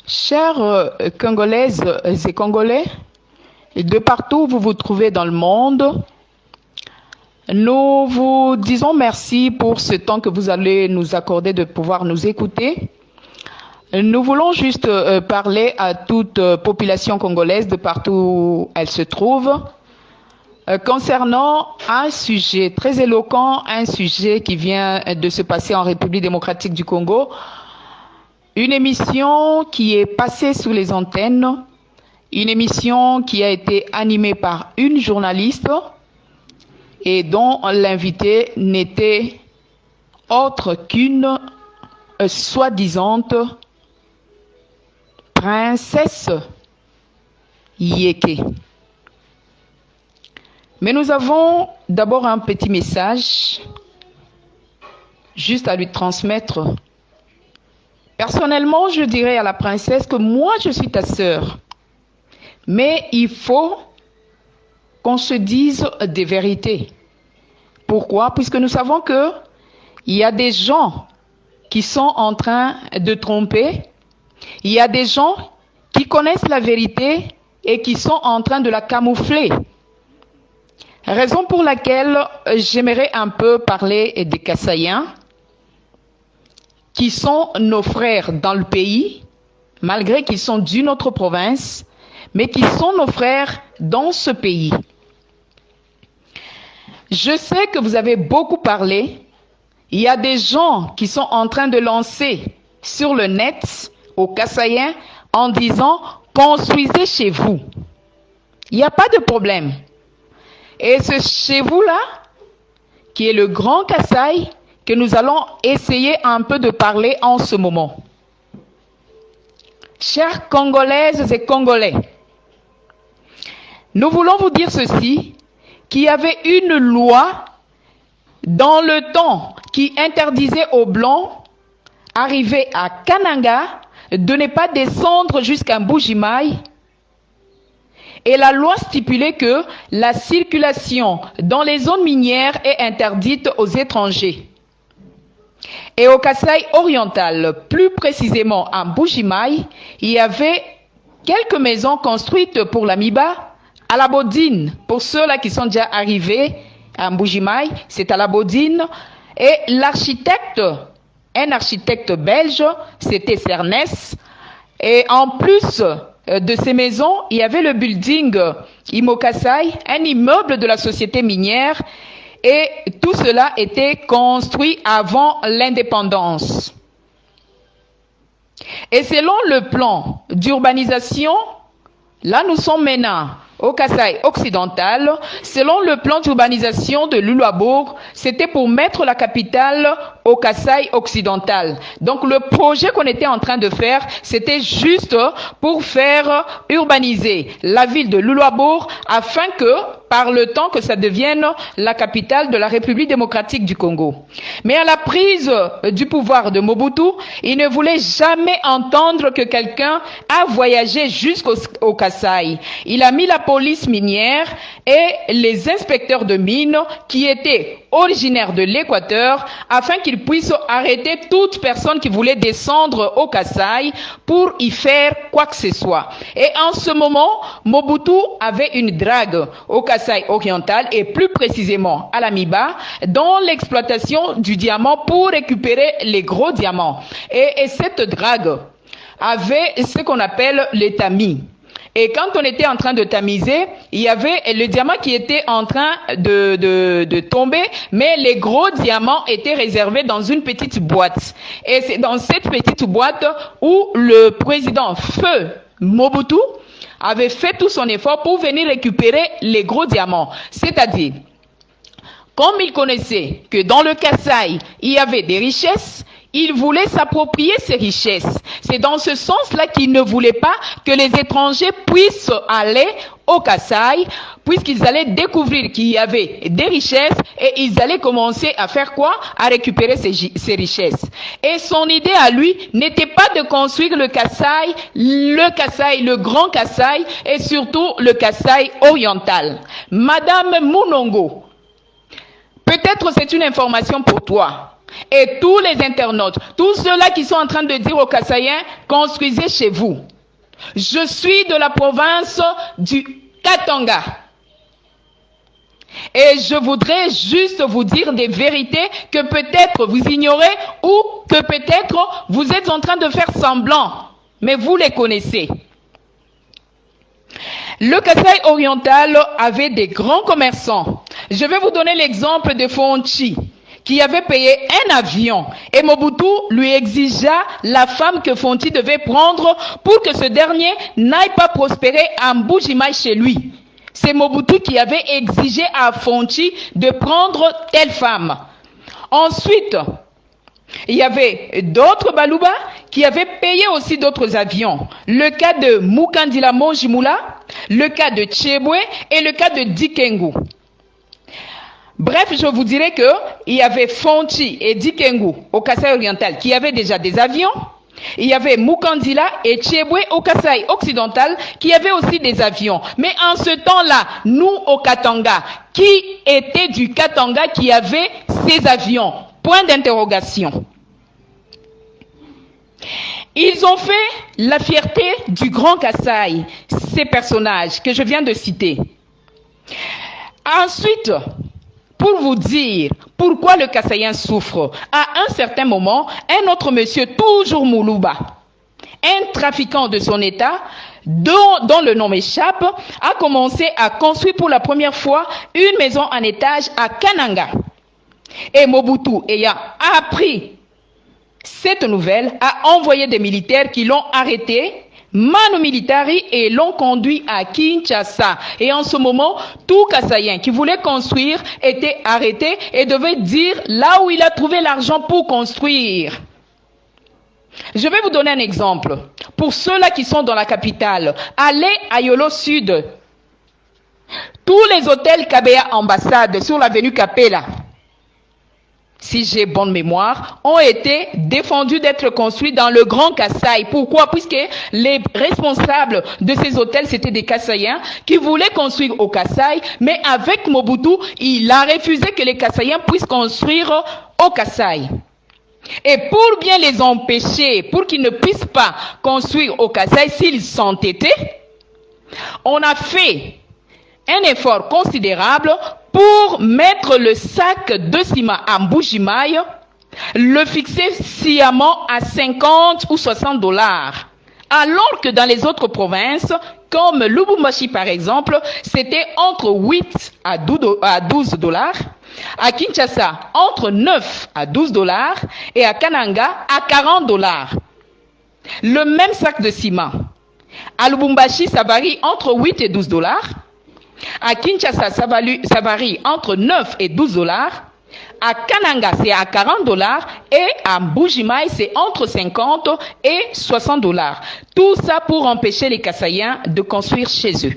Chers Congolaises et Congolais, de partout où vous vous trouvez dans le monde, nous vous disons merci pour ce temps que vous allez nous accorder de pouvoir nous écouter. Nous voulons juste parler à toute population congolaise de partout où elle se trouve concernant un sujet très éloquent, un sujet qui vient de se passer en République démocratique du Congo. Une émission qui est passée sous les antennes, une émission qui a été animée par une journaliste et dont l'invité n'était autre qu'une soi-disant princesse Yeke. Mais nous avons d'abord un petit message juste à lui transmettre. Personnellement, je dirais à la princesse que moi, je suis ta sœur. Mais il faut qu'on se dise des vérités. Pourquoi? Puisque nous savons qu'il y a des gens qui sont en train de tromper. Il y a des gens qui connaissent la vérité et qui sont en train de la camoufler. Raison pour laquelle j'aimerais un peu parler des Kassaïens, qui sont nos frères dans le pays, malgré qu'ils sont d'une autre province, mais qui sont nos frères dans ce pays. Je sais que vous avez beaucoup parlé. Il y a des gens qui sont en train de lancer sur le net aux Kassaïens en disant « construisez chez vous ». Il n'y a pas de problème. Et c'est chez vous-là, qui est le Grand Kasaï, que nous allons essayer un peu de parler en ce moment. Chères Congolaises et Congolais, nous voulons vous dire ceci, qu'il y avait une loi dans le temps qui interdisait aux Blancs, arrivés à Kananga, de ne pas descendre jusqu'à Mbuji-Mayi. Et la loi stipulait que la circulation dans les zones minières est interdite aux étrangers. Et au Kasaï oriental, plus précisément à Mbuji-Mayi, il y avait quelques maisons construites pour la Miba, à la Bodine. Pour ceux-là qui sont déjà arrivés à Mbuji-Mayi, c'est à la Bodine. Et l'architecte, un architecte belge, c'était Cernès. Et en plus de ces maisons, il y avait le building Imo-Kasaï, un immeuble de la société minière. Et tout cela était construit avant l'indépendance. Et selon le plan d'urbanisation, là nous sommes maintenant au Kasaï occidental, selon le plan d'urbanisation de Luluabourg, c'était pour mettre la capitale au Kasaï occidental. Donc le projet qu'on était en train de faire, c'était juste pour faire urbaniser la ville de Luluabourg afin que, par le temps, que ça devienne la capitale de la République démocratique du Congo. Mais à la prise du pouvoir de Mobutu, il ne voulait jamais entendre que quelqu'un a voyagé jusqu'au Kasaï. Il a mis la police minière et les inspecteurs de mines qui étaient originaires de l'Équateur afin qu'ils puissent arrêter toute personne qui voulait descendre au Kasaï pour y faire quoi que ce soit. Et en ce moment, Mobutu avait une drague au Kasaï oriental et plus précisément à la Miba dans l'exploitation du diamant pour récupérer les gros diamants. Et cette drague avait ce qu'on appelle les tamis. Et quand on était en train de tamiser, il y avait le diamant qui était en train de tomber, mais les gros diamants étaient réservés dans une petite boîte. Et c'est dans cette petite boîte où le président Feu Mobutu avait fait tout son effort pour venir récupérer les gros diamants. C'est-à-dire, comme il connaissait que dans le Kasaï, il y avait des richesses, il voulait s'approprier ces richesses. C'est dans ce sens-là qu'il ne voulait pas que les étrangers puissent aller au Kasaï, puisqu'ils allaient découvrir qu'il y avait des richesses et ils allaient commencer à faire quoi? À récupérer ces richesses. Et son idée à lui n'était pas de construire le Kasaï, le grand Kasaï et surtout le Kasaï oriental. Madame Mounongo, peut-être c'est une information pour toi. et tous les internautes, tous ceux-là qui sont en train de dire aux Kassaïens, construisez chez vous. Je suis de la province du Katanga. Et je voudrais juste vous dire des vérités que peut-être vous ignorez ou que peut-être vous êtes en train de faire semblant, mais vous les connaissez. Le Kasaï oriental avait des grands commerçants. Je vais vous donner l'exemple de Fonchi, qui avait payé un avion, et Mobutu lui exigea la femme que Fonchi devait prendre pour que ce dernier n'aille pas prospérer à Mbujimaï chez lui. C'est Mobutu qui avait exigé à Fonchi de prendre telle femme. Ensuite, il y avait d'autres Baluba qui avaient payé aussi d'autres avions. Le cas de Mukandila Monjimula, le cas de Tchebwe et le cas de Dikengu. Bref, je vous dirais qu'il y avait Fonchi et Dikengu au Kasaï oriental qui avaient déjà des avions. Il y avait Mukandila et Tchebwe au Kasaï occidental qui avaient aussi des avions. Mais en ce temps-là, nous au Katanga, qui était du Katanga qui avait ces avions? Point d'interrogation. Ils ont fait la fierté du Grand Kasaï, ces personnages que je viens de citer. Ensuite, pour vous dire pourquoi le Kassaïen souffre, à un certain moment, un autre monsieur, toujours Moulouba, un trafiquant de son état, dont le nom m'échappe, a commencé à construire pour la première fois une maison en étage à Kananga. Et Mobutu, ayant appris cette nouvelle, a envoyé des militaires qui l'ont arrêté, manu militari, et l'ont conduit à Kinshasa. Et en ce moment, tout Kassaïen qui voulait construire était arrêté et devait dire là où il a trouvé l'argent pour construire. Je vais vous donner un exemple. Pour ceux-là qui sont dans la capitale, allez à Yolo Sud. Tous les hôtels Kabea Ambassade sur l'avenue Capella, si j'ai bonne mémoire, ont été défendus d'être construits dans le Grand Kasaï. Pourquoi? Puisque les responsables de ces hôtels, c'était des Kassaïens qui voulaient construire au Kasaï, mais avec Mobutu, il a refusé que les Kassaïens puissent construire au Kasaï. Et pour bien les empêcher, pour qu'ils ne puissent pas construire au Kasaï s'ils s'entêtaient, on a fait un effort considérable pour mettre le sac de ciment à Mbujimaï, le fixer sciemment à 50 ou 60 dollars. Alors que dans les autres provinces, comme Lubumbashi par exemple, c'était entre 8 à 12 dollars. À Kinshasa, entre 9 à 12 dollars. Et à Kananga, à 40 dollars. Le même sac de ciment. À Lubumbashi, ça varie entre 8 et 12 dollars. À Kinshasa, ça varie entre 9 et 12 dollars. À Kananga, c'est à 40 dollars. Et à Mbujimaï, c'est entre 50 et 60 dollars. Tout ça pour empêcher les Kassaïens de construire chez eux.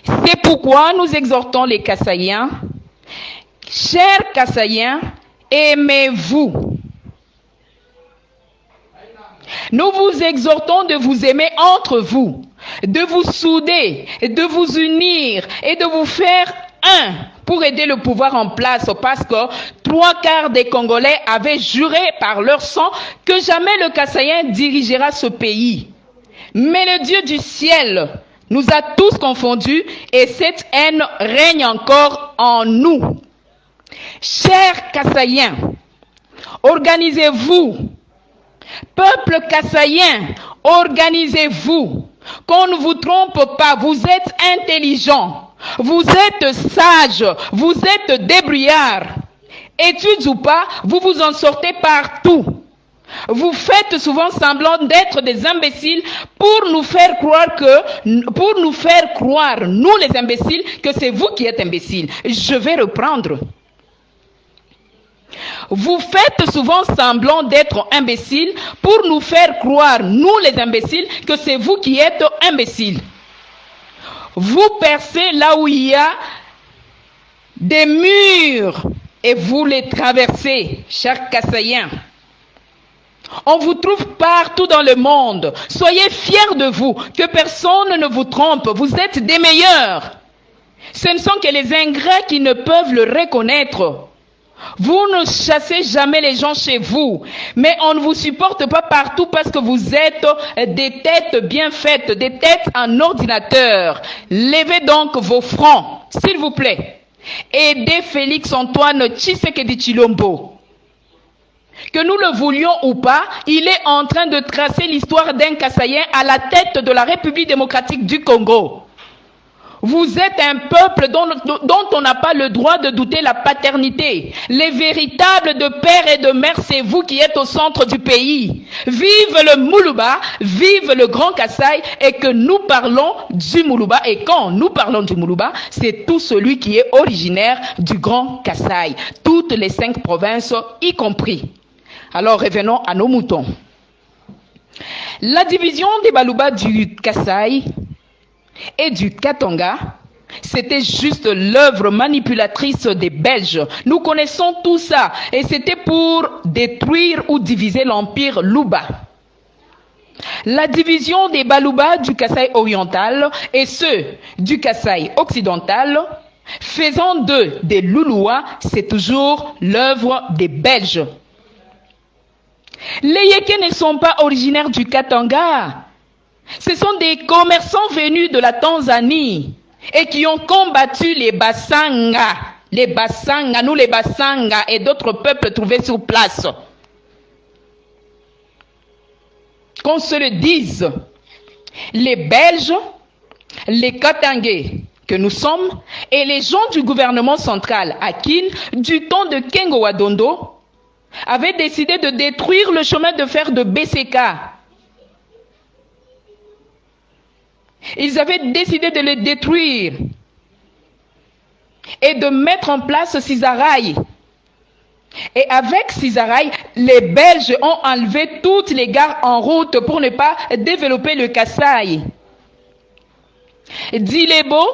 C'est pourquoi nous exhortons les Kassaïens. Chers Kassaïens, aimez-vous. Nous vous exhortons de vous aimer entre vous, de vous souder, de vous unir et de vous faire un pour aider le pouvoir en place, parce que 3/4 des Congolais avaient juré par leur sang que jamais le Kassaïen dirigera ce pays. Mais le Dieu du ciel nous a tous confondus et cette haine règne encore en nous. Chers Kassaïens, organisez-vous. Peuple kassaïen, organisez-vous. Qu'on ne vous trompe pas, vous êtes intelligents, vous êtes sages, vous êtes débrouillards. Études ou pas, vous vous en sortez partout. Vous faites souvent semblant d'être des imbéciles pour nous faire croire, nous les imbéciles, que c'est vous qui êtes imbéciles. Je vais reprendre. Vous faites souvent semblant d'être imbéciles pour nous faire croire, nous les imbéciles, que c'est vous qui êtes imbéciles. Vous percez là où il y a des murs et vous les traversez, chers Kassaïens. On vous trouve partout dans le monde. Soyez fiers de vous, que personne ne vous trompe. Vous êtes des meilleurs. Ce ne sont que les ingrats qui ne peuvent le reconnaître. Vous ne chassez jamais les gens chez vous, mais on ne vous supporte pas partout parce que vous êtes des têtes bien faites, des têtes en ordinateur. Levez donc vos fronts, s'il vous plaît. Aidez Félix-Antoine Tshisekedi Tshilombo. Que nous le voulions ou pas, il est en train de tracer l'histoire d'un Kassaïen à la tête de la République démocratique du Congo. Vous êtes un peuple dont on n'a pas le droit de douter la paternité. Les véritables de père et de mère, c'est vous qui êtes au centre du pays. Vive le Moulouba, vive le Grand Kasaï, et que nous parlons du Moulouba. Et quand nous parlons du Moulouba, c'est tout celui qui est originaire du Grand Kasaï. Toutes les 5 provinces y compris. Alors revenons à nos moutons. La division des Baluba du Kasaï et du Katanga, c'était juste l'œuvre manipulatrice des Belges. Nous connaissons tout ça. Et c'était pour détruire ou diviser l'empire Luba. La division des Baluba du Kasaï oriental et ceux du Kasaï occidental, faisant d'eux des Lulua, c'est toujours l'œuvre des Belges. Les Yékés ne sont pas originaires du Katanga. Ce sont des commerçants venus de la Tanzanie et qui ont combattu les Bassanga, nous les Bassanga et d'autres peuples trouvés sur place. Qu'on se le dise, les Belges, les Katangais que nous sommes et les gens du gouvernement central à Kin, du temps de Kengo Wadondo, avaient décidé de détruire le chemin de fer de BCK. Ils avaient décidé de le détruire et de mettre en place Cisaraï. Et avec Cisaraï, les Belges ont enlevé toutes les gares en route pour ne pas développer le Kasaï. D'Ilebo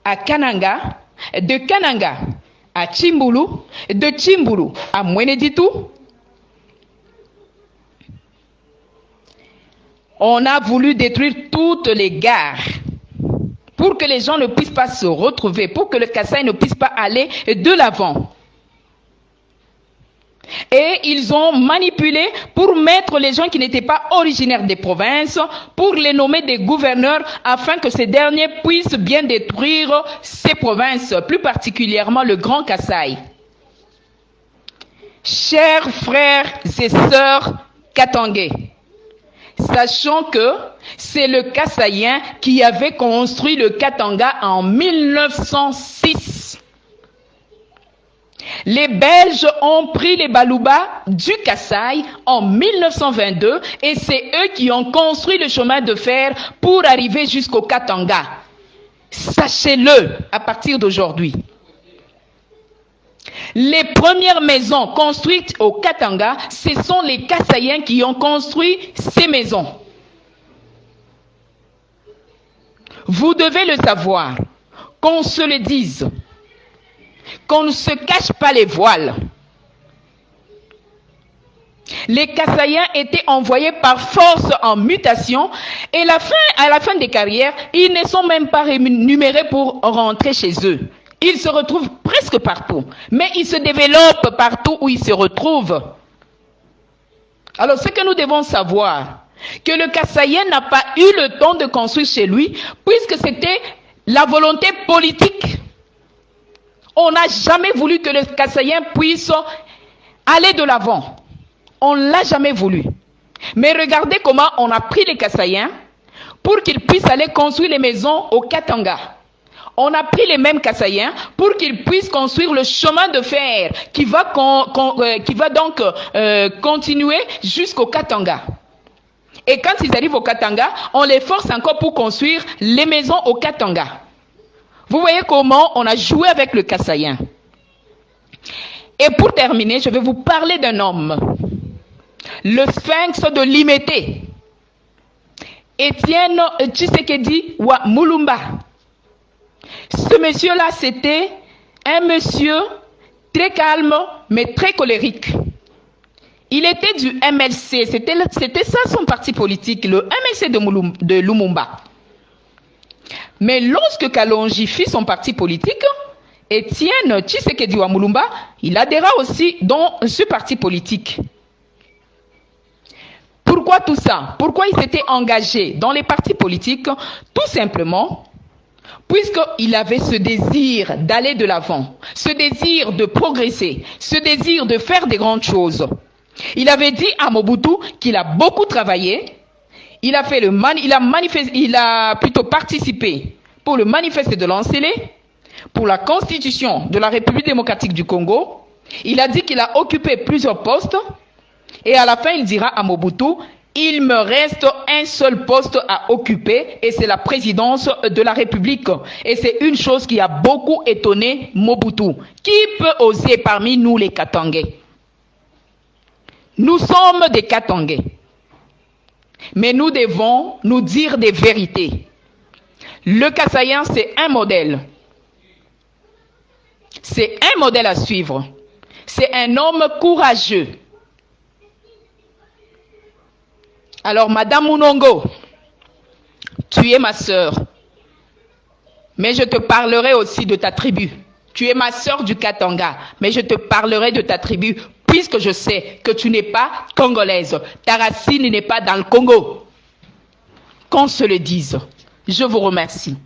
à Kananga, de Kananga à Chimbulu, de Chimbulu à Mweneditu. On a voulu détruire toutes les gares pour que les gens ne puissent pas se retrouver, pour que le Kasaï ne puisse pas aller de l'avant. Et ils ont manipulé pour mettre les gens qui n'étaient pas originaires des provinces, pour les nommer des gouverneurs, afin que ces derniers puissent bien détruire ces provinces, plus particulièrement le Grand Kasaï. Chers frères et sœurs katangais, sachant que c'est le Kasaïen qui avait construit le Katanga en 1906. Les Belges ont pris les Baluba du Kasaï en 1922 et c'est eux qui ont construit le chemin de fer pour arriver jusqu'au Katanga. Sachez-le à partir d'aujourd'hui. Les premières maisons construites au Katanga, ce sont les Kasaïens qui ont construit ces maisons. Vous devez le savoir, qu'on se le dise, qu'on ne se cache pas les voiles. Les Kasaïens étaient envoyés par force en mutation et à la fin des carrières, ils ne sont même pas rémunérés pour rentrer chez eux. Ils se retrouvent presque partout, mais ils se développent partout où ils se retrouvent. Alors, ce que nous devons savoir, que le Kasaïen n'a pas eu le temps de construire chez lui, puisque c'était la volonté politique. On n'a jamais voulu que le Kasaïen puisse aller de l'avant. On ne l'a jamais voulu. Mais regardez comment on a pris les Kasaïens pour qu'ils puissent aller construire les maisons au Katanga. On a pris les mêmes Kasaïens pour qu'ils puissent construire le chemin de fer qui va donc continuer jusqu'au Katanga. Et quand ils arrivent au Katanga, on les force encore pour construire les maisons au Katanga. Vous voyez comment on a joué avec le Kasaïen. Et pour terminer, je vais vous parler d'un homme. Le sphinx de Limété. Étienne Tshisekedi wa Mulumba. Ce monsieur-là, c'était un monsieur très calme, mais très colérique. Il était du MLC, c'était ça son parti politique, le MLC de Lumumba. Mais lorsque Kalonji fit son parti politique, Étienne Tshisekedi Wamulumba, il adhéra aussi dans ce parti politique. Pourquoi tout ça? Pourquoi il s'était engagé dans les partis politiques? Tout simplement puisqu'il avait ce désir d'aller de l'avant, ce désir de progresser, ce désir de faire des grandes choses. Il avait dit à Mobutu qu'il a beaucoup travaillé, il a plutôt participé pour le manifeste de Lansele, pour la constitution de la République démocratique du Congo. Il a dit qu'il a occupé plusieurs postes et à la fin il dira à Mobutu: il me reste un seul poste à occuper et c'est la présidence de la République. Et c'est une chose qui a beaucoup étonné Mobutu. Qui peut oser parmi nous les Katangais? Nous sommes des Katangais. Mais nous devons nous dire des vérités. Le Kassaïen, c'est un modèle. C'est un modèle à suivre. C'est un homme courageux. Alors, Madame Munongo, tu es ma sœur. Mais je te parlerai aussi de ta tribu. Tu es ma sœur du Katanga, mais je te parlerai de ta tribu, puisque je sais que tu n'es pas congolaise. Ta racine n'est pas dans le Congo. Qu'on se le dise. Je vous remercie.